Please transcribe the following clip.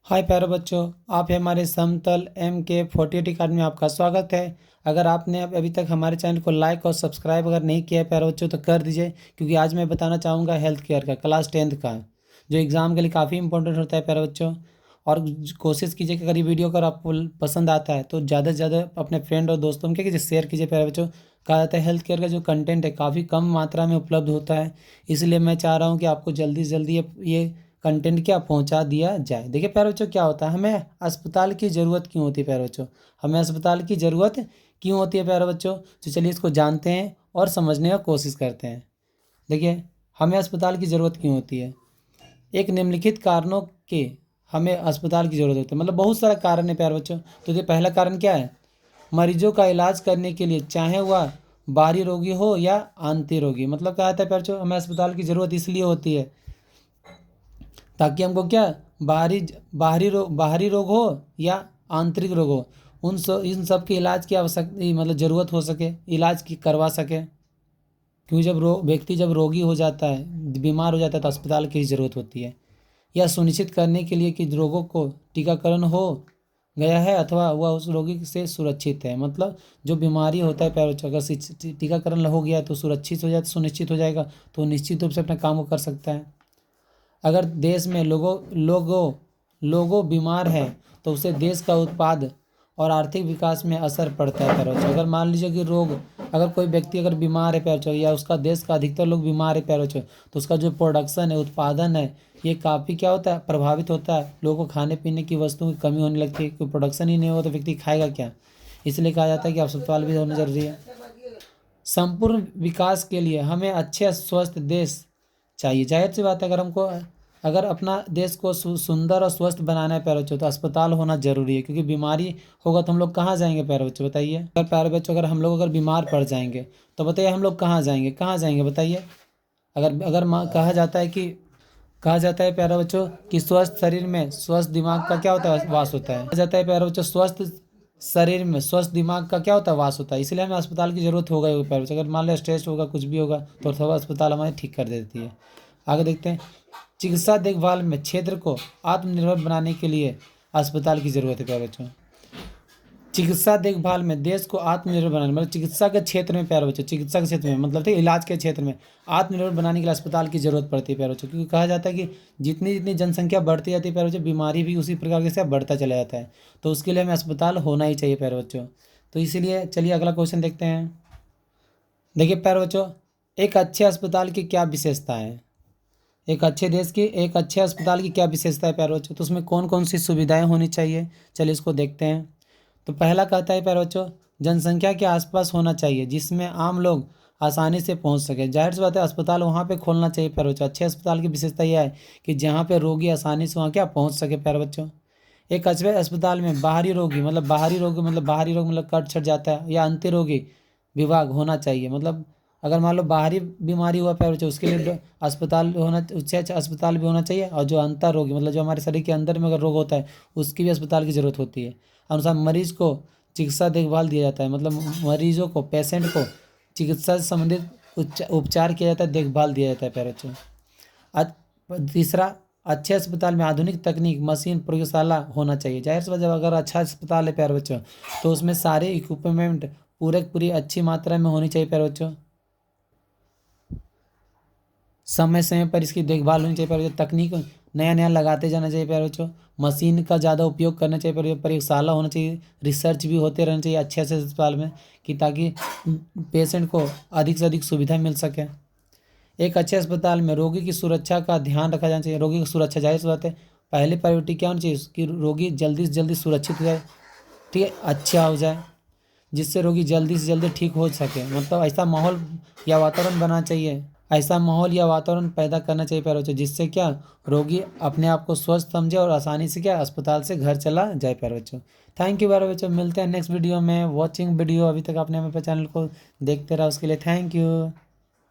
हाय प्यारे बच्चों, आप हैं हमारे समतल MK48 अकेडमी में आपका स्वागत है। अगर आपने अभी तक हमारे चैनल को लाइक और सब्सक्राइब अगर नहीं किया है प्यारे बच्चों तो कर दीजिए, क्योंकि आज मैं बताना चाहूँगा हेल्थ केयर का क्लास 10th का, जो एग्ज़ाम के लिए काफ़ी इंपॉर्टेंट होता है प्यारे बच्चों। और कोशिश कीजिए कि अगर ये वीडियो अगर आपको पसंद आता है तो ज़्यादा से ज़्यादा अपने फ्रेंड और दोस्तों के कीजिए, शेयर कीजिए प्यारे बच्चों। कहा जाता है हेल्थ केयर का जो कंटेंट है काफ़ी कम मात्रा में उपलब्ध होता है, इसलिए मैं चाह रहा हूँ कि आपको जल्दी से जल्दी ये कंटेंट क्या पहुंचा दिया जाए। देखिए प्यारे बच्चों, क्या होता है, हमें अस्पताल की ज़रूरत क्यों होती है प्यारे बच्चों, हमें अस्पताल की ज़रूरत क्यों होती है प्यारे बच्चों। तो चलिए इसको जानते हैं और समझने की कोशिश करते हैं। देखिए, हमें अस्पताल की ज़रूरत क्यों होती है। एक निम्नलिखित कारणों के हमें अस्पताल की ज़रूरत होती है, मतलब बहुत सारा कारण है प्यारे बच्चों। तो ये पहला कारण क्या है, मरीजों का इलाज करने के लिए, चाहे वह बाहरी रोगी हो या आंतरिक रोगी। मतलब क्या होता है प्यारे बच्चों, हमें अस्पताल की ज़रूरत इसलिए होती है ताकि हमको क्या, बाहरी रोग हो या आंतरिक रोग हो, इन सब के इलाज की आवश्यकता, मतलब ज़रूरत हो सके, इलाज की करवा सके। क्योंकि जब व्यक्ति जब रोगी हो जाता है, बीमार हो जाता है, तो अस्पताल की ज़रूरत होती है। यह सुनिश्चित करने के लिए कि रोगों को टीकाकरण हो गया है अथवा वह उस रोगी से सुरक्षित है। मतलब जो बीमारी होता है पैरों, अगर टीकाकरण हो गया तो सुरक्षित हो जाए, सुनिश्चित हो जाएगा, तो निश्चित रूप से अपने काम को कर सकता है। अगर देश में लोगों बीमार है तो उससे देश का उत्पाद और आर्थिक विकास में असर पड़ता है पैरों। अगर मान लीजिए कि अगर कोई व्यक्ति अगर बीमार है पैरों, या उसका देश का अधिकतर लोग बीमार है पैरों, तो उसका जो प्रोडक्शन है, उत्पादन है, ये काफ़ी क्या होता है, प्रभावित होता है। लोगों को खाने पीने की वस्तुओं की कमी होने लगती है, क्योंकि प्रोडक्शन ही नहीं हो तो व्यक्ति खाएगा क्या। इसलिए कहा जाता है कि अस्पताल भी होना जरूरी है। संपूर्ण विकास के लिए हमें अच्छे स्वस्थ देश चाहिए। जाहिर सी बात है, अगर अपना देश को सुंदर और स्वस्थ बनाना है प्यारे बच्चों, तो अस्पताल होना जरूरी है। क्योंकि बीमारी होगा तो हम लोग कहाँ जाएंगे प्यारे बच्चों, बताइए। अगर प्यारे बच्चों, अगर हम लोग अगर बीमार पड़ जाएंगे तो बताइए हम लोग कहाँ जाएंगे बताइए। अगर अगर कहा जाता है प्यारे बच्चों कि स्वस्थ शरीर में स्वस्थ दिमाग का क्या होता है, वास होता है। कहा जाता है प्यारे बच्चों, स्वस्थ शरीर में स्वस्थ दिमाग का क्या होता है, वास होता है। इसलिए हमें अस्पताल की जरूरत होगा ही प्यारे बच्चों। अगर मान लो स्ट्रेस होगा, कुछ भी होगा, तो थोड़ा अस्पताल हमारे ठीक कर देती है। आगे देखते हैं, चिकित्सा देखभाल में क्षेत्र को आत्मनिर्भर बनाने के लिए अस्पताल की जरूरत है प्यारे बच्चों। चिकित्सा देखभाल में देश को आत्मनिर्भर बनाने, मतलब चिकित्सा के क्षेत्र में प्यारे बच्चों, चिकित्सा के क्षेत्र में मतलब ठीक इलाज के क्षेत्र में आत्मनिर्भर बनाने के लिए अस्पताल की जरूरत पड़ती है प्यारे बच्चों। क्योंकि कहा जाता है कि जितनी जितनी जनसंख्या बढ़ती जाती है प्यारे बच्चों, बीमारी भी उसी प्रकार से बढ़ता चला जाता है। तो उसके लिए हमें अस्पताल होना ही चाहिए प्यारे बच्चों। तो इसीलिए चलिए अगला क्वेश्चन देखते हैं। देखिए प्यारे बच्चों, एक अच्छे अस्पताल की क्या विशेषता है, एक अच्छे अस्पताल की क्या विशेषता है प्यारे बच्चों। तो उसमें कौन कौन सी सुविधाएं होनी चाहिए, चलिए इसको देखते हैं। तो पहला कहता है प्यारे बच्चों, जनसंख्या के आसपास होना चाहिए जिसमें आम लोग आसानी से पहुंच सके। जाहिर सी बात है, अस्पताल वहाँ पे खोलना चाहिए प्यारे बच्चों। अच्छे अस्पताल की विशेषता यह है कि जहाँ पे रोगी आसानी से वहाँ क्या पहुँच सके प्यारे बच्चों। एक अच्छे अस्पताल में बाहरी रोग मतलब कट छट जाता है, या अंत्य रोगी विभाग होना चाहिए। मतलब अगर मान लो बाहरी बीमारी हुआ पैर, उसके लिए अस्पताल होना, उससे अच्छा अस्पताल भी होना चाहिए। और जो अंतर रोगी, मतलब जो हमारे शरीर के अंदर में अगर रोग होता है, उसकी भी अस्पताल की ज़रूरत होती है। अनुसार मरीज को चिकित्सा देखभाल दिया जाता है, मतलब मरीजों को, पेशेंट को चिकित्सा से संबंधित उपचार किया जाता है, देखभाल दिया जाता है पैर बच्चों। तीसरा, अच्छे अस्पताल में आधुनिक तकनीक, मशीन, प्रयोगशाला होना चाहिए। जाहिर सी बात है, अगर अच्छा अस्पताल है प्यारे बच्चों, तो उसमें सारे इक्विपमेंट पूरी अच्छी मात्रा में होनी चाहिए प्यारे बच्चों। समय समय पर इसकी देखभाल होनी चाहिए प्यारे बच्चों। तकनीक नया नया लगाते जाना चाहिए प्यारे बच्चों। मशीन का ज़्यादा उपयोग करना चाहिए प्यारे बच्चों। प्रयोगशाला होना चाहिए, रिसर्च भी होते रहना चाहिए अच्छे से अस्पताल में, कि ताकि पेशेंट को अधिक से अधिक सुविधा मिल सके। एक अच्छे अस्पताल में रोगी की सुरक्षा का ध्यान रखा जाना चाहिए। रोगी की सुरक्षा, जाहिर सी बात है, पहले प्रायोरिटी क्या होनी चाहिए कि रोगी जल्दी से जल्दी सुरक्षित हो जाए, ठीक है, अच्छा हो जाए, जिससे रोगी जल्दी से जल्दी ठीक हो सके। मतलब ऐसा माहौल या वातावरण पैदा करना चाहिए प्यारे बच्चों, जिससे क्या, रोगी अपने आप को स्वस्थ समझे और आसानी से क्या, अस्पताल से घर चला जाए प्यारे बच्चों। थैंक यू प्यारे बच्चों, मिलते हैं नेक्स्ट वीडियो में। वॉचिंग वीडियो, अभी तक आपने हमारे चैनल को देखते रहा उसके लिए थैंक यू।